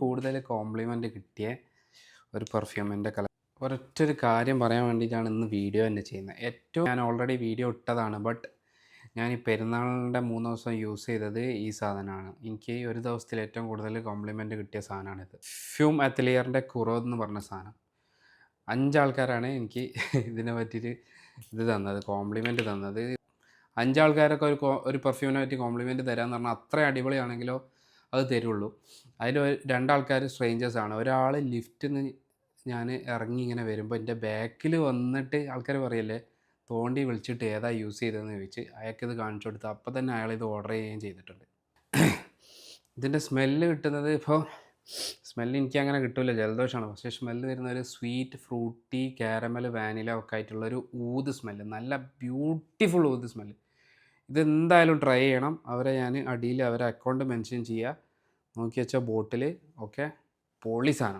കൂടുതൽ കോംപ്ലിമെൻ്റ് കിട്ടിയ ഒരു പെർഫ്യൂമിൻ്റെ ഒരൊറ്റൊരു കാര്യം പറയാൻ വേണ്ടിയിട്ടാണ് ഇന്ന് വീഡിയോ തന്നെ ചെയ്യുന്നത്. ഞാൻ ഓൾറെഡി വീഡിയോ ഇട്ടതാണ്, ബട്ട് ഞാൻ ഈ പെരുന്നാളിൻ്റെ 3 ദിവസം യൂസ് ചെയ്തത് ഈ സാധനമാണ്. എനിക്ക് ഒരു ദിവസത്തിൽ ഏറ്റവും കൂടുതൽ കോംപ്ലിമെൻ്റ് കിട്ടിയ സാധനമാണിത്. പെർഫ്യൂം അത്ലിയറിൻ്റെ കുറോ എന്ന് പറഞ്ഞ സാധനം. 5 ആൾക്കാരാണ് എനിക്ക് ഇതിനെ പറ്റിയിട്ട് കോംപ്ലിമെൻ്റ് തന്നത്. 5 ആൾക്കാരൊക്കെ ഒരു പെർഫ്യൂമിനെ പറ്റി കോംപ്ലിമെൻ്റ് തരാമെന്ന് പറഞ്ഞാൽ അത്ര അടിപൊളിയാണെങ്കിലോ അത് തരുള്ളൂ. അതിൽ 2 ആൾക്കാർ സ്ട്രേഞ്ചേഴ്സാണ്. ഒരാൾ ലിഫ്റ്റിൽ നിന്ന് ഞാൻ ഇറങ്ങി ഇങ്ങനെ വരുമ്പോൾ എൻ്റെ ബാക്കിൽ വന്നിട്ട് ആൾക്കാർ പറയല്ലേ, തോണ്ടി വിളിച്ചിട്ട് ഏതാ യൂസ് ചെയ്തതെന്ന് ചോദിച്ച് അയാൾക്കിത് കാണിച്ചു കൊടുത്ത് അപ്പോൾ തന്നെ അയാളിത് ഓർഡർ ചെയ്യുകയും ചെയ്തിട്ടുണ്ട്. ഇതിൻ്റെ സ്മെല്ല് കിട്ടുന്നത് സ്മെല്ല് എനിക്കങ്ങനെ കിട്ടില്ല, ജലദോഷമാണ്. പക്ഷേ സ്മെല്ല് വരുന്ന ഒരു സ്വീറ്റ് ഫ്രൂട്ടി കാരമൽ വാനില ഒക്കെ ആയിട്ടുള്ളൊരു ഊത് സ്മെല്ല്, നല്ല ബ്യൂട്ടിഫുൾ ഊത് സ്മെല്ല്. ഇതെന്തായാലും ട്രൈ ചെയ്യണം. ഞാൻ അടിയിൽ അവരെ അക്കൗണ്ട് മെൻഷൻ ചെയ്യുക, നോക്കി വെച്ച ബോട്ടിൽ. ഓക്കെ, പൊളി സാധനം.